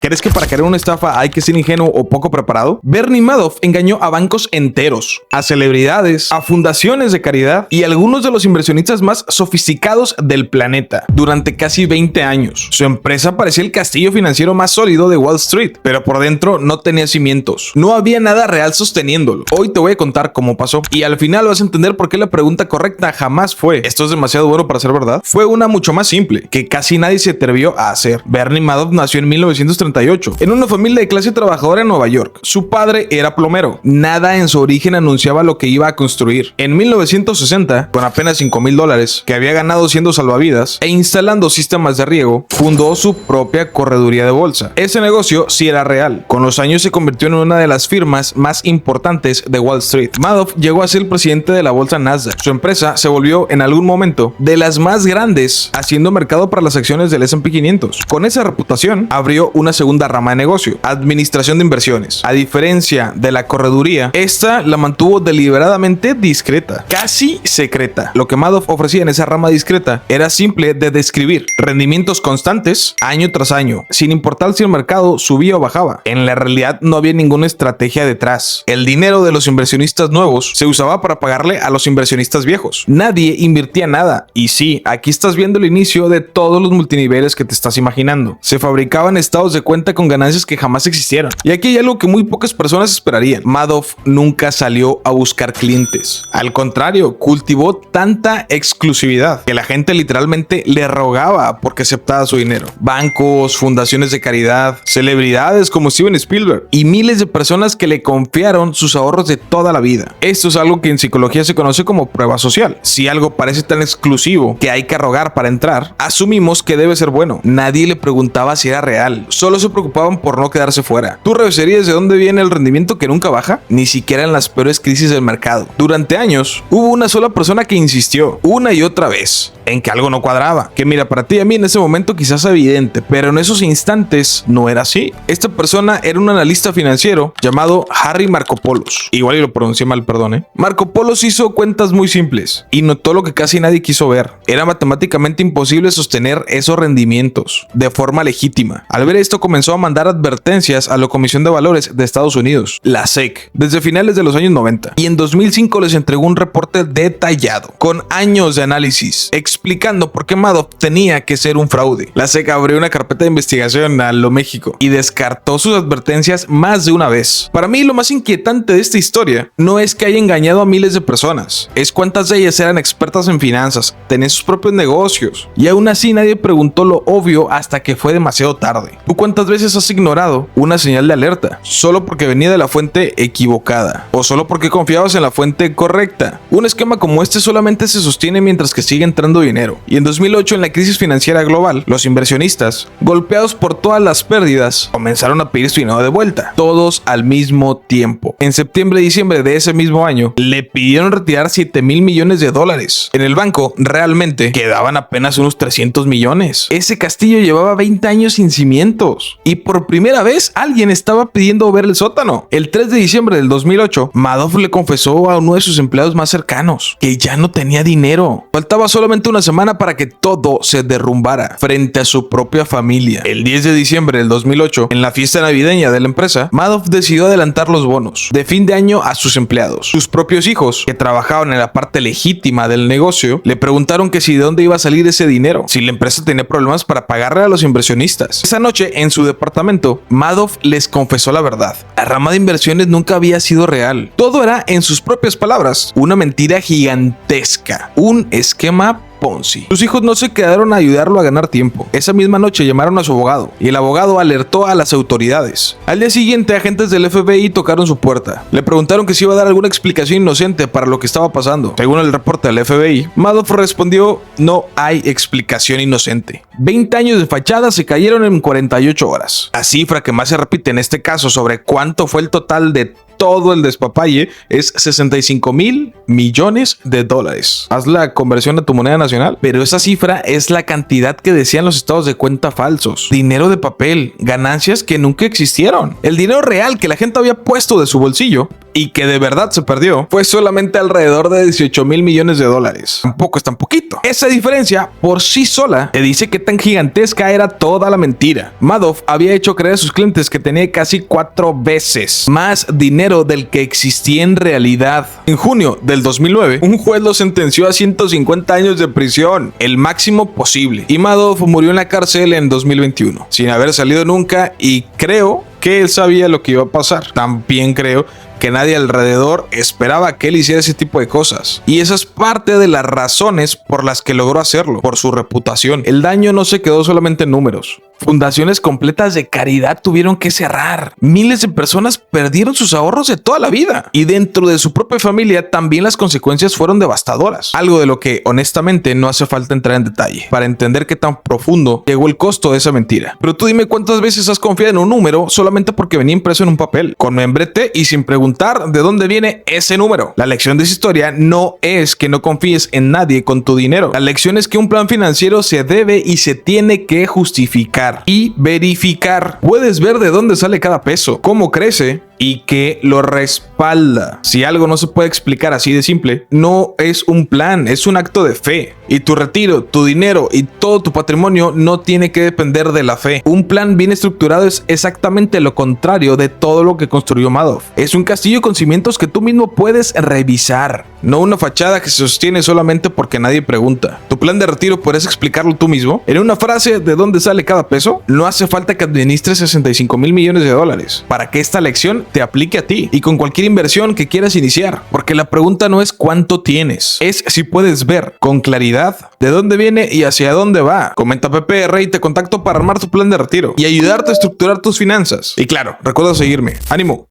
¿Crees que para crear una estafa hay que ser ingenuo o poco preparado? Bernie Madoff engañó a bancos enteros, a celebridades, a fundaciones de caridad y a algunos de los inversionistas más sofisticados del planeta durante casi 20 años. Su empresa parecía el castillo financiero más sólido de Wall Street, pero por dentro no tenía cimientos. No había nada real sosteniéndolo. Hoy te voy a contar cómo pasó y al final vas a entender por qué la pregunta correcta jamás fue "¿esto es demasiado bueno para ser verdad?". Fue una mucho más simple, que casi nadie se atrevió a hacer. Bernie Madoff nació en 1938 en una familia de clase trabajadora en Nueva York. Su padre era plomero. Nada en su origen anunciaba lo que iba a construir. En 1960, con apenas $5,000 que había ganado siendo salvavidas e instalando sistemas de riego, fundó su propia correduría de bolsa. Ese negocio sí era real. Con los años se convirtió en una de las firmas más importantes de Wall Street. Madoff llegó a ser el presidente de la bolsa Nasdaq. Su empresa se volvió en algún momento de las más grandes, haciendo mercado para las acciones del S&P 500. Con esa reputación, abrió una segunda rama de negocio, administración de inversiones. A diferencia de la correduría, esta la mantuvo deliberadamente discreta, casi secreta. Lo que Madoff ofrecía en esa rama discreta era simple de describir: rendimientos constantes año tras año, sin importar si el mercado subía o bajaba. En la realidad no había ninguna estrategia detrás. El dinero de los inversionistas nuevos se usaba para pagarle a los inversionistas viejos. Nadie invertía nada. Y sí, aquí estás viendo el inicio de todos los multiniveles que te estás imaginando. Se fabricaban estados de cuenta con ganancias que jamás existieron. Y aquí hay algo que muy pocas personas esperarían. Madoff nunca salió a buscar clientes. Al contrario, cultivó tanta exclusividad que la gente literalmente le rogaba porque aceptaba su dinero. Bancos, fundaciones de caridad, celebridades como Steven Spielberg y miles de personas que le confiaron sus ahorros de toda la vida. Esto es algo que en psicología se conoce como prueba social. Si algo parece tan exclusivo que hay que rogar para entrar, asumimos que debe ser bueno. Nadie le preguntaba si era real. Solo se preocupaban por no quedarse fuera. ¿Tú revisarías de dónde viene el rendimiento que nunca baja? Ni siquiera en las peores crisis del mercado. Durante años, hubo una sola persona que insistió, una y otra vez, en que algo no cuadraba. Que mira, para ti y a mí en ese momento quizás evidente, pero en esos instantes no era así. Esta persona era un analista financiero llamado Harry Markopolos. Igual y lo pronuncié mal, perdón. Markopolos hizo cuentas muy simples y notó lo que casi nadie quiso ver. Era matemáticamente imposible sostener esos rendimientos de forma legítima. Al ver esto, comenzó a mandar advertencias a la Comisión de Valores de Estados Unidos, la SEC, desde finales de los años 90. Y en 2005 les entregó un reporte detallado, con años de análisis, explicando por qué Madoff tenía que ser un fraude. La SEC abrió una carpeta de investigación a lo México y descartó sus advertencias más de una vez. Para mí, lo más inquietante de esta historia no es que haya engañado a miles de personas, es cuántas de ellas eran expertas en finanzas, tenían sus propios negocios, y aún así nadie preguntó lo obvio hasta que fue demasiado tarde. ¿Tú cuántas veces has ignorado una señal de alerta solo porque venía de la fuente equivocada o solo porque confiabas en la fuente correcta? Un esquema como este solamente se sostiene mientras que sigue entrando dinero. Y en 2008, en la crisis financiera global, los inversionistas, golpeados por todas las pérdidas, comenzaron a pedir su dinero de vuelta, todos al mismo tiempo. En septiembre y diciembre de ese mismo año, le pidieron retirar $7,000 millones. En el banco realmente quedaban apenas unos 300 millones. Ese castillo llevaba 20 años sin cimientos y por primera vez alguien estaba pidiendo ver el sótano. El 3 de diciembre del 2008, Madoff le confesó a uno de sus empleados más cercanos que ya no tenía dinero. Faltaba solamente una semana para que todo se derrumbara frente a su propia familia. El 10 de diciembre del 2008, en la fiesta navideña de la empresa, Madoff decidió adelantar los bonos de fin de año a sus empleados. Sus propios hijos, que trabajaban en la parte legítima del negocio, le preguntaron que si de dónde iba a salir ese dinero, si la empresa tenía problemas para pagarle a los inversionistas. Esa noche, en su departamento, Madoff les confesó la verdad. La rama de inversiones nunca había sido real. Todo era, en sus propias palabras, una mentira gigantesca, un esquema Ponzi. Sus hijos no se quedaron a ayudarlo a ganar tiempo. Esa misma noche llamaron a su abogado y el abogado alertó a las autoridades. Al día siguiente, agentes del FBI tocaron su puerta. Le preguntaron que si iba a dar alguna explicación inocente para lo que estaba pasando. Según el reporte del FBI, Madoff respondió: no hay explicación inocente. 20 años de fachada se cayeron en 48 horas. La cifra que más se repite en este caso sobre cuánto fue el total de todo el despapalle es $65,000 millones. Haz la conversión a tu moneda nacional. Pero esa cifra es la cantidad que decían los estados de cuenta falsos. Dinero de papel, ganancias que nunca existieron. El dinero real que la gente había puesto de su bolsillo y que de verdad se perdió fue solamente alrededor de 18 mil millones de dólares. Tampoco es tan poquito. Esa diferencia por sí sola te dice qué tan gigantesca era toda la mentira. Madoff había hecho creer a sus clientes que tenía casi 4 veces más dinero del que existía en realidad. En junio del 2009, un juez lo sentenció a 150 años de prisión, el máximo posible, y Madoff murió en la cárcel en 2021, sin haber salido nunca, y creo que él sabía lo que iba a pasar. También creo que nadie alrededor esperaba que él hiciera ese tipo de cosas. Y esa es parte de las razones por las que logró hacerlo, por su reputación. El daño no se quedó solamente en números. Fundaciones completas de caridad tuvieron que cerrar. Miles de personas perdieron sus ahorros de toda la vida. Y dentro de su propia familia también las consecuencias fueron devastadoras. Algo de lo que honestamente no hace falta entrar en detalle para entender qué tan profundo llegó el costo de esa mentira. Pero tú dime cuántas veces has confiado en un número solamente porque venía impreso en un papel, con membrete y sin preguntar de dónde viene ese número. La lección de esa historia no es que no confíes en nadie con tu dinero. La lección es que un plan financiero se debe y se tiene que justificar y verificar. Puedes ver de dónde sale cada peso, cómo crece y que lo respalda. Si algo no se puede explicar así de simple, no es un plan, es un acto de fe. Y tu retiro, tu dinero y todo tu patrimonio no tiene que depender de la fe. Un plan bien estructurado es exactamente lo contrario de todo lo que construyó Madoff. Es un castillo con cimientos que tú mismo puedes revisar, no una fachada que se sostiene solamente porque nadie pregunta. Tu plan de retiro puedes explicarlo tú mismo. En una frase de dónde sale cada peso, no hace falta que administres 65 mil millones de dólares para que esta lección te aplique a ti y con cualquier inversión que quieras iniciar, porque la pregunta no es cuánto tienes, es si puedes ver con claridad de dónde viene y hacia dónde va. Comenta PPR y te contacto para armar tu plan de retiro y ayudarte a estructurar tus finanzas. Y claro, recuerda seguirme. ¡Ánimo!